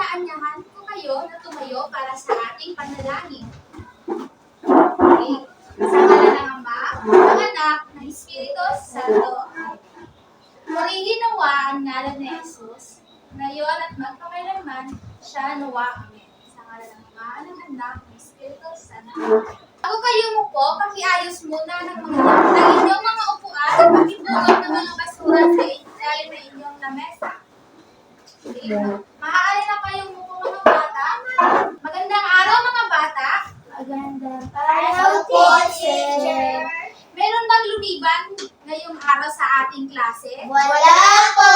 inaanyahan ko kayo na tumayo para sa ating panalangin. Okay. Sa ngalan ng Ama, ng Anak, ng Espiritu Santo. Purihin nawa ang ngalan ni Jesus, ngayon at magpakailanman, siya nawa. Amen. Sa ngalan ng Ama, ng Anak, ng Espiritu Santo. Bago kayo umupo, pakiayos muna ng inyong mga upuan at pakibukod ng mga basura sa ilalim na inyong lamesa. Okay. Maaari na kayong umupo mga bata. Magandang araw mga bata. Magandang araw po, teacher. Meron bang lumiban ngayong araw sa ating klase? Wala po.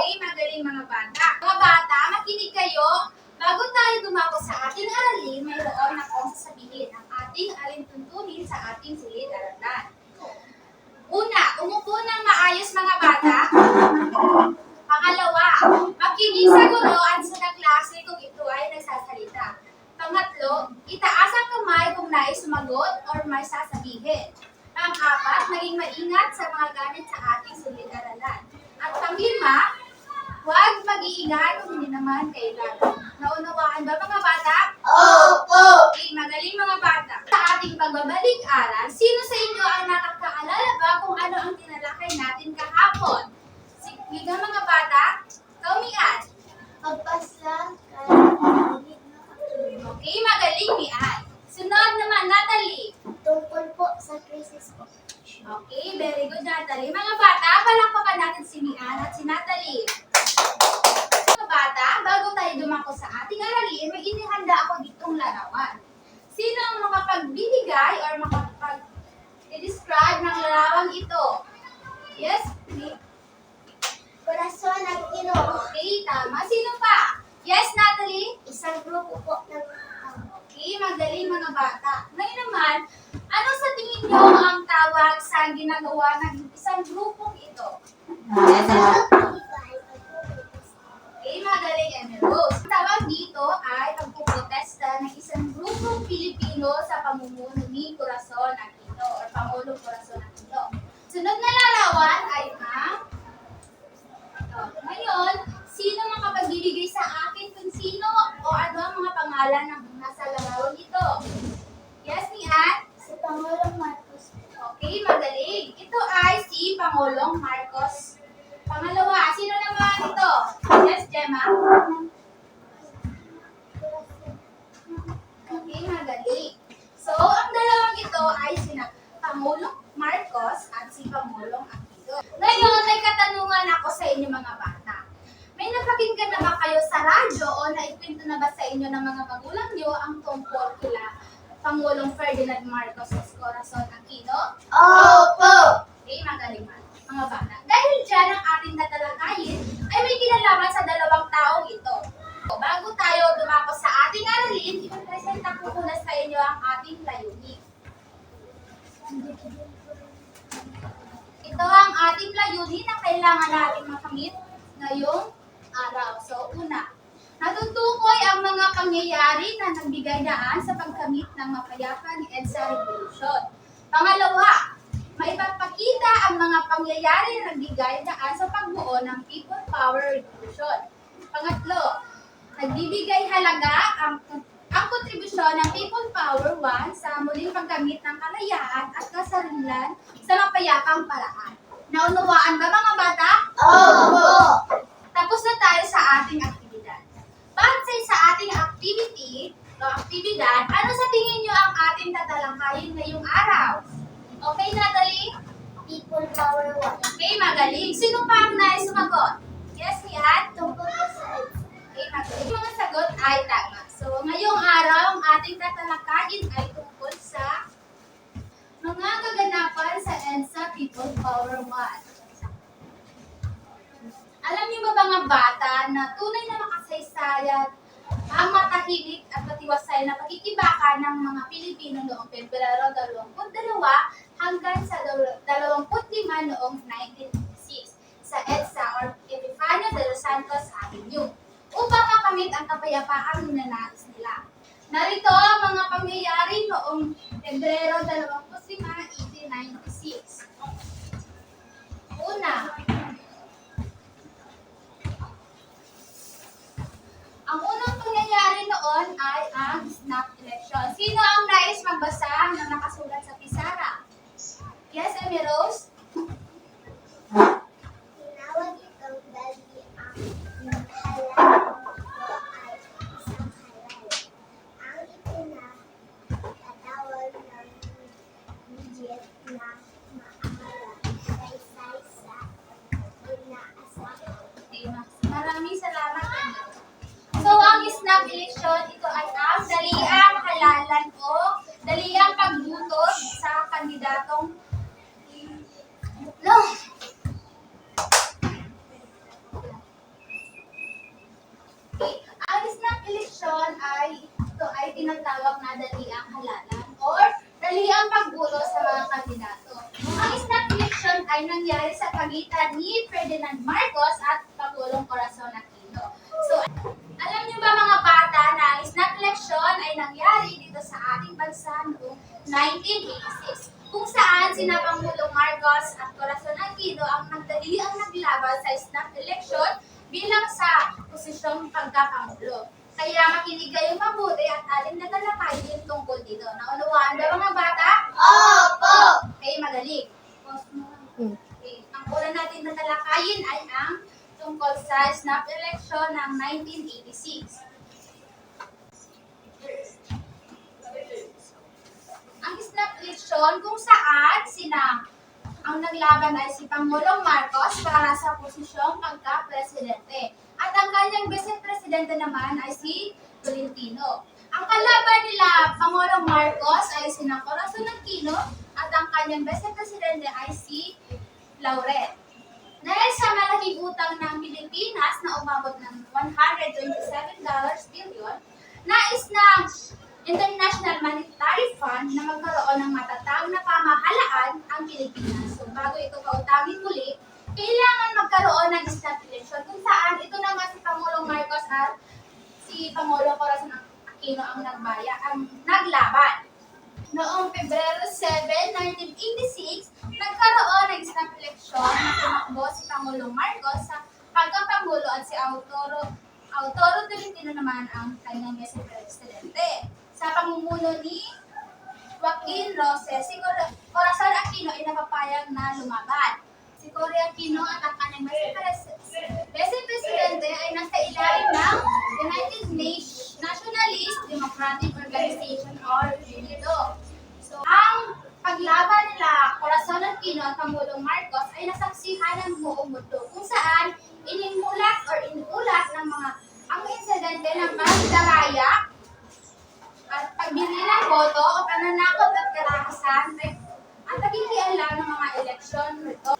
Okay, magaling mga bata. Mga bata, makinig kayo. Bago tayo dumako sa ating aralin, mayroon akong sasabihin ang ating alintuntunin sa ating silid-aralan. Una, umupo ng maayos mga bata. Pangalawa, makinig sa guro at sa kaklase kung ito ay nagsasalita. Pangatlo, itaas ang kamay kung nais sumagot or may sasabihin. Pang-apat, maging maingat sa mga gamit sa ating silid-aralan. At pang-lima, huwag mag-iingay kung hindi naman kailangan. Naunawaan ba mga bata? Opo. Okay, magaling mga bata. Sa ating pagbabalik-aral, sino sa inyo ang nakakaalala ba kung ano ang tinalakay natin kahapon? Sige mga bata, Mian. Pagpaslang Okay, magaling Mian. Sunod naman, Natalie. tungkol po sa krisis po. Okay, very good Natalie. Mga bata, palakpakan natin si Mian at si Natalie. Mga bata, bago tayo dumako sa ating aralin, may inihanda ako ditong larawan. Sino ang makapagbibigay or makapag-describe ng larawang ito? Yes, me. Corazon ng Ginoo. Okay, tama. Sino pa? Yes, Natalie? Isang grupo po ng Okay, magaling mga bata. Ngayon naman, ano sa tingin niyo ang tawag sa ginagawa ng isang grupong ito? Yes, okay, magaling Emily Rose. Ang tawag dito ay pagpuprotesta ng isang grupong Pilipino sa pamumuno ni Corazon Aquino or Pangulong Corazon Aquino. Sunod na larawan ay ang ngayon, sino makapagbibigay sa akin kung sino o ano ang mga pangalan ng nasa larawan ito? Yes, Mian? si Pangulong Marcos. Okay, magaling. Ito ay si Pangulong Marcos. Pangalawa, sino naman ito? Yes, Gemma? Okay, magaling. So, ang dalawang ito ay sina Pangulong Marcos at si Pangulong Aquino. Ngayon, may katanungan ako sa inyo mga bata. May napakinggan na ba kayo sa radyo o naikwento na ba sa inyo ng mga magulang nyo ang tungkol kila Pangulong Ferdinand Marcos Corazon Aquino? Opo. Okay, magaling mga bata. Dahil dyan ang ating tatalakayin ay may kinalaman sa dalawang taong ito. Bago tayo dumako sa ating aralin, ipapresenta ko muna sa inyo ang ating layunin. Ito ang ating layunin na kailangan natin makamit ngayong araw. So, una, natutukoy ang mga pangyayari na nagbigay daan sa pagkamit ng mapayapa ni EDSA Revolution. Pangalawa, maipapakita ang mga pangyayari na nagbigay daan sa pagbuo ng People Power Revolution. Pangatlo, nagbibigay halaga ang kontribusyon ng People Power 1 sa muling pagkamit ng kalayaan at kasarinlan sa mapayapang paraan. Naunawaan ba mga bata? Opo. Tapos na tayo sa ating aktibidad. Base sa ating activity o aktibidad, ano sa tingin nyo ang ating tatalakayin ngayong araw? Okay, Natalie? People Power 1. Okay, magaling. Sino pa ang nais sumagot? Yes, Mian? Tungkol po sa Okay, magaling. Yung mga sagot ay tama. So, ngayong araw, ang ating tatalakayin ay tungkol sa mga kaganapan sa EDSA People Power 1. Alam niyo ba mga bata na tunay na makasaysayan ang matahimik at matiwasay na pagkikibaka ng mga Pilipino noong Pebrero 22 hanggang sa 25 noong 1956 sa EDSA or Epifanio de los Santos Avenue upang makamit ang kapayapaan na ninanais nila. Narito ang mga pangyayari noong Pebrero 25, 1896. Una, ang unang ay ang snap election. Sino ang nais magbasa ng nakasulat sa pisara? Yes, Amy Rose? Tinawag itong dali ang halalan ito ay isang halal. Ang ipinatawag ng Egypt na maaral saysay sa inaasahan. Okay, Max. Maraming salamat, Amy Rose. So, ang snap election, ito ay ang daliang halalan o daliang pagbutot sa kandidatong no. Okay. Ang snap election ito ay tinatawag na daliang halalan or daliang pagbuto sa mga kandidato. Ang snap election ay nangyari sa pagitan ni Ferdinand Marcos at Pangulong Corazon Aquino. So, alam niyo ba mga bata na ang snap election ay nangyari dito sa ating bansa noong 1986 kung saan sina Pangulong Marcos at Corazon Aquino ang naglaban sa snap election bilang sa posisyong pagkapangulo. Kaya makinig kayong mabuti at ating natalakayin tungkol dito. Naunawaan ba mga bata? Opo! Okay, magaling. Pause mo. Okay. Ang una natin natalakayin ay ang tungkol sa snap election ng 1986. Ang snap election kung saan ang naglaban ay si Pangulong Marcos para sa posisyong pagka-presidente. At ang kanyang vice-presidente naman ay si Tolentino. Ang kalaban nila Pangulong Marcos ay si Corazon Aquino at ang kanyang vice-presidente ay si Lauret. Dahil sa malaking utang ng Pilipinas na umabot ng $127 billion, nais ng International Monetary Fund na magkaroon ng matatag na pamahalaan ang Pilipinas. So bago ito pautangin muli, kailangan magkaroon ng snap election kung saan ito naman si Pangulong Marcos at si Pangulong Corazon Aquino ang naglaban. Noong Pebrero 7, 1986, nagkaroon ng snap election na tumakbo si Pangulong Marcos sa pagkapangulo at si Autoro Tolentino naman ang kanyang vice-presidente. Sa pamumuno ni Joaquin Roses, si Corazon Aquino ay napapayag na lumaban. Si Cory Aquino at ang kanyang vice-presidente ay nasa ilalim ng United Nationalist Democratic Organization or UNIDO. So, ang paglaban nila Corazon Aquino at Pangulong Marcos ay nasaksihan ng buong mundo kung saan inulat ng mga ang insidente ng pagdaraya at pagbili ng boto o pananakot at karahasan at nakikialam ng mga eleksyon nito.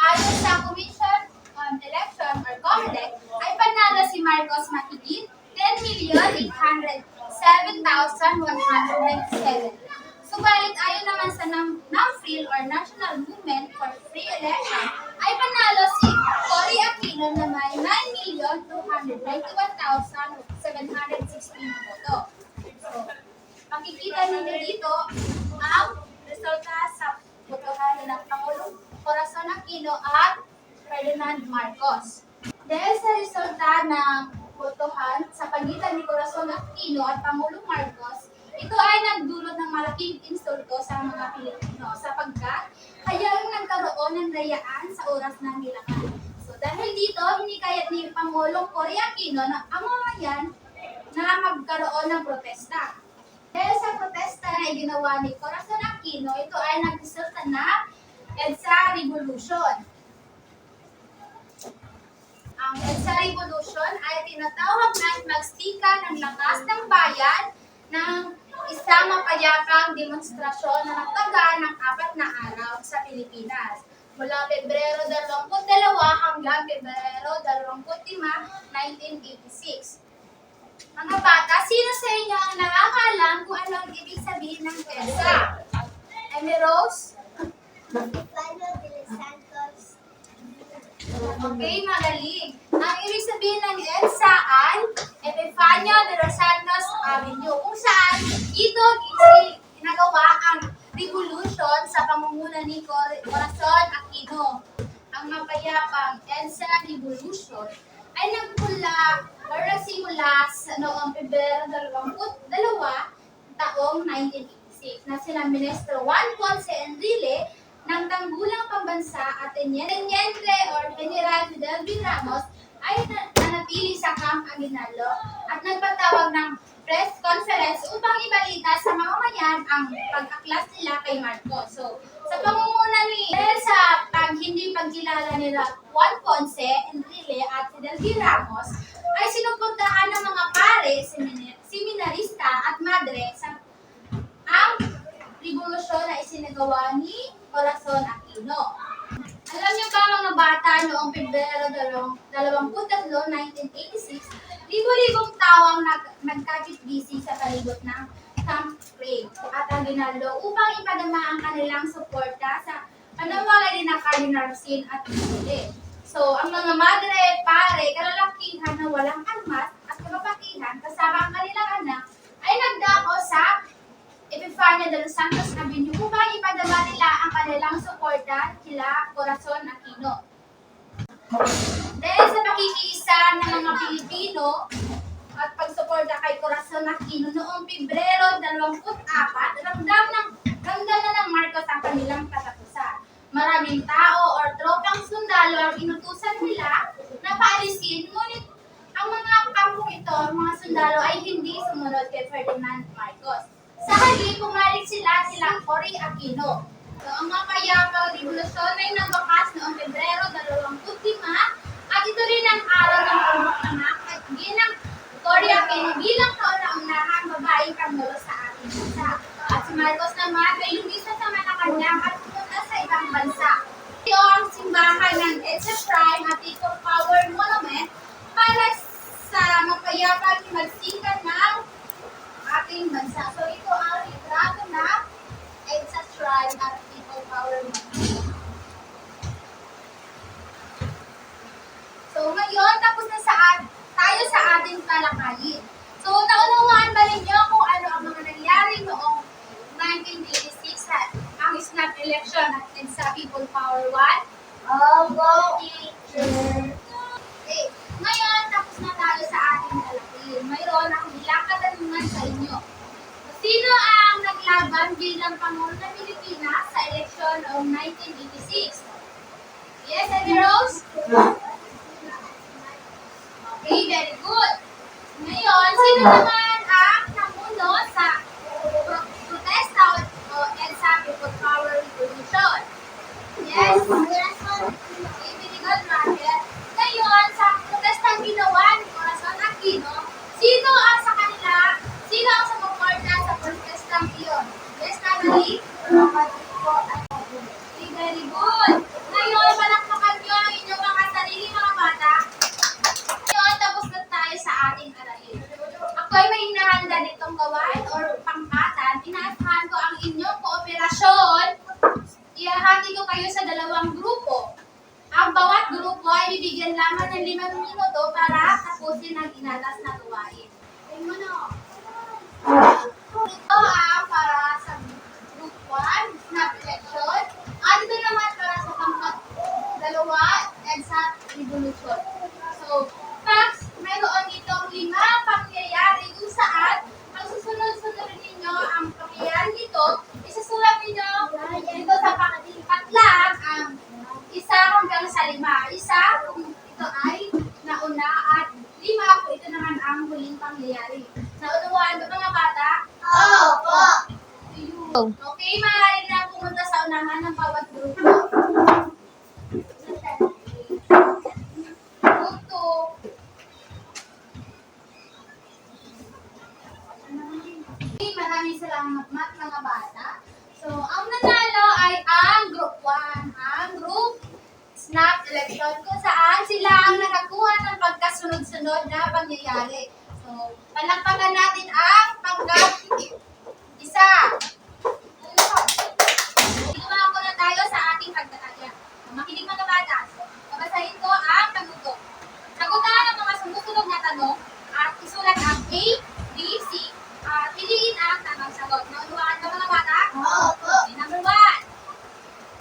Ayon sa Commission on Election or COMELEC, ay panalo si Marcos mahigit 10,807,197. Subalit ayon naman sa NAMFREL or National Movement for Free Election, ay panalo si Cory Aquino na may 9,291,716 boto. So, makikita ninyo dito ang resulta sa botohan ng Pangulong Corazon Aquino at Ferdinand Marcos. Dahil sa resulta ng botohan sa pagitan ni Corazon Aquino at Pangulong Marcos, ito ay nagdulot ng malaking insulto sa mga Pilipino sapagkat kaya nagkaroon ng dayaan sa oras ng hilangan. So dahil dito, hindi kaya ni Pangulong Cory Aquino na ang mamayan na magkaroon ng protesta. Dahil sa protesta na ginawa ni Corazon Aquino, ito ay nagresulta na EDSA Revolution. Ang EDSA Revolution ay tinatawag na magstika ng lakas ng bayan ng isang mapayapang demonstrasyon na nagtagal ng 4 na araw sa Pilipinas. Mula Pebrero 22 hanggang Pebrero 25, 1986. Mga bata, sino sa inyo ang nakakaalam kung ano ang ibig sabihin ng EDSA? Amy Rose? Epifanio de los Santos. Okay, magaling. Ang ibig sabihin ng EDSA ay Epifanio de los Santos Avenue, kung saan ito ginagawa ang revolution sa pamumuno ni Corazon Aquino. Ang mapayapang EDSA Revolution ay nagsimula class noong Pebrero 22, taong 1986 na sina Ministro Juan Ponce Enrile ng Tanggulang Pambansa at Teniente or General Fidel V. Ramos ay nanatili sa Camp Aguinaldo at nagpatawag ng press conference upang ibalita sa mamamayan ang pag-aklas nila kay Marcos. So, sa pangunguna ni dahil sa hindi pagkilala nila Juan Ponce Enrile at Fidel V. Ramos, ay sinuportahan ng mga pare, seminarista at madre sa ang revolusyon na isinagawa ni Corazon Aquino. Alam niyo ba mga bata, noong Pebrero 23, 1986, libo-libong tao ang nagkakit-busy sa palibot ng Camp Craig at Aguinaldo upang ipadama ang kanilang suporta sa panawagan ni Cardinal Sin at Pili. So, ang mga madre, pare, kalalakihan na walang armas at kababakihan kasama ang kanilang anak ay nagdako sa Epifania de los Santos Avenue upang ipadama nila ang kanilang suporta kila Corazon Aquino. Dahil sa pakikiisa ng mga Pilipino at pagsuporta kay Corazon Aquino noong Pebrero 24, ramdam na ng Marcos ang kanilang katapusan. Maraming tao or tropang sundalo ang inutusan nila na paalisin, ngunit ang mga kampong ito, ang mga sundalo ay hindi sumunod kay Ferdinand Marcos. Sa hali, pumalit sila Cory Aquino. So, ang mga payapang revolusyon ay nagwakas noong Pebrero 25 at ito rin ang araw ng pagmamanak at ginang Cory Aquino bilang kauna-unahang babaeng pangulo sa ating bansa. At si Marcos naman ay lumisan sa Malacanang at pumunta sa ibang bansa. Ito ang simbahan ng EDSA Shrine at People Power Monument para sa mapayapang magsikan ng ating bansa. So ito ang litrato ng EDSA Shrine at People Power Monument. So ngayon, tapos na tayo sa ating talakayin. So naunawaan ba ninyo kung ano ang mga nangyari noong 1986 ang snap election at sa People Power 1? Opo, teacher. Okay. Ngayon, tapos na tayo sa ating talakayin. Mayroon akong ilang katanungan sa inyo. Sino ang naglaban bilang Pangulo ng Pilipinas sa eleksyon noong 1986? Yes, Ate Rose? Okay, very good. Ngayon, sino naman ang namuno sa protesta o EDSA People Power Revolution? Yes? Okay, very good, Rachel. Ngayon, sa protestang ginawa ni Corazon Aquino, sino ang sumuporta sa protestang iyon? Yes, Natalie? Okay, very good. Ngayon, palakpakan nyo ang inyong mga sarili mga bata. Ngayon, tapos na tayo sa ating aralin. Ako ay may hinahanda nitong gawain or pangkatan. Inaasahan ko ang inyong kooperasyon. Ihahati ko kayo sa dalawang grupo. Ang bawat grupo ay bibigyan lamang ng 5 minuto para tapusin ang inatas na gawain. Ito ang para sa group 1, snap election. At ito naman para sa pangkat 2, EDSA revolution. So, facts, mayroon ditong 5 pangyayari kung saan ang susunod-sunod ninyo ang pangyayari dito, isusulat ninyo dito sa patlang ang 1 hanggang sa 5. 1 kung ito ay nauna at 5 kung ito naman ang huling pangyayari. Naunawaan ba mga bata? Opo. Okay, maaari na pumunta sa unahan ng bawat grupo. Grupo. Okay, maraming salamat mga bata. So, ang nanalo ay ang group 1, ang group snap election kung saan sila ang nakakuha ng pagkasunod-sunod na pangyayari. So, palakpakan natin ang pangkat 1. Ginawa ko na tayo sa ating pagtataya. Makinig mga bata. Babasahin ko ang tagutok. Sagutan ang mga sumusunod na tanong at isulat ang A, B, C at piliin ang tamang sagot. Naunawaan ba mga bata? Opo. Okay, number 1.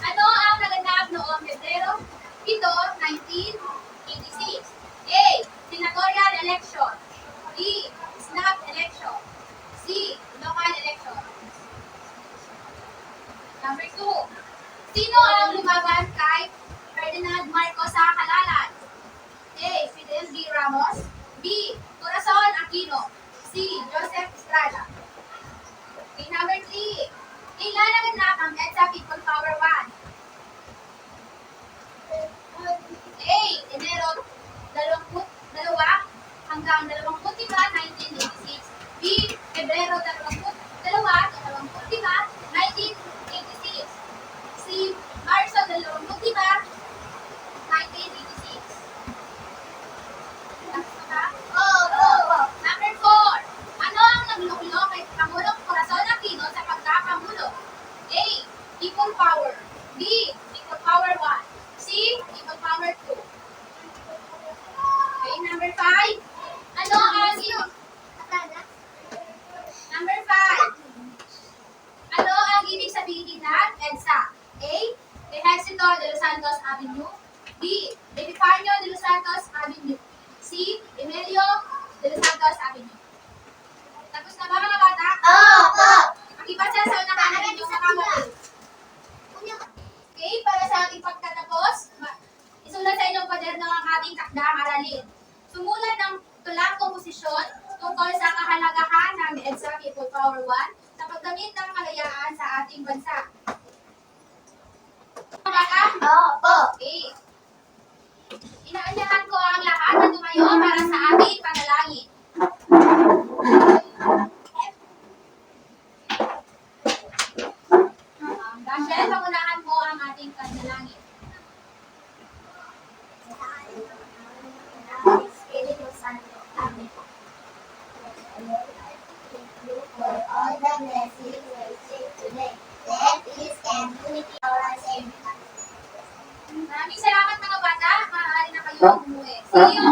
Ano ang naganap noong Pebrero 7, 1986? A. Senatorial election. B. Sino ang lumaban kay Ferdinand Marcos sa halalan? A. Fidel V. Ramos. B. Corazon Aquino. C. Joseph Estrada. Okay, number 3. Kailan naganap ang EDSA People Power 1? A. Enero 22 hanggang 25, 1986. B. Pebrero 22, 1986. C. Marso 25, 1986. Tapos na ba? Opo. Number 4. Ano ang naglulo kay Pangulong Corazon Aquino sa pagkapangulo? A. People Power. B. People Power 1. C. People Power 2. Okay, number 5. Ano ang Number 5. Ano ang ibig sabihin ng EDSA? A. Ejército de los Santos Avenue. B. Epifanio de los Santos Avenue. C. Emilio de los Santos Avenue. Tapos na ba mga bata? Opo. Makipasa sa unang kanan yung mga Okay, para sa ating pagtatapos, isulat sa inyong kwaderno ang ating takdang aralin. Sumulat ng tulang komposisyon tungkol sa kahalagahan ng EDSA People Power 1 sa pagdamit ng kalayaan sa ating bansa. Baka? Opo. Okay. Inaanyahan ko ang lahat na tumayo para sa ating panalangin. Dahil pangunahan mo ang ating panalangin. Espiritu Santo. Amen. For all the blessings we receive today, let peace and unity around everyone. Maraming salamat mga bata. Maaari na kayo umuwi. See you!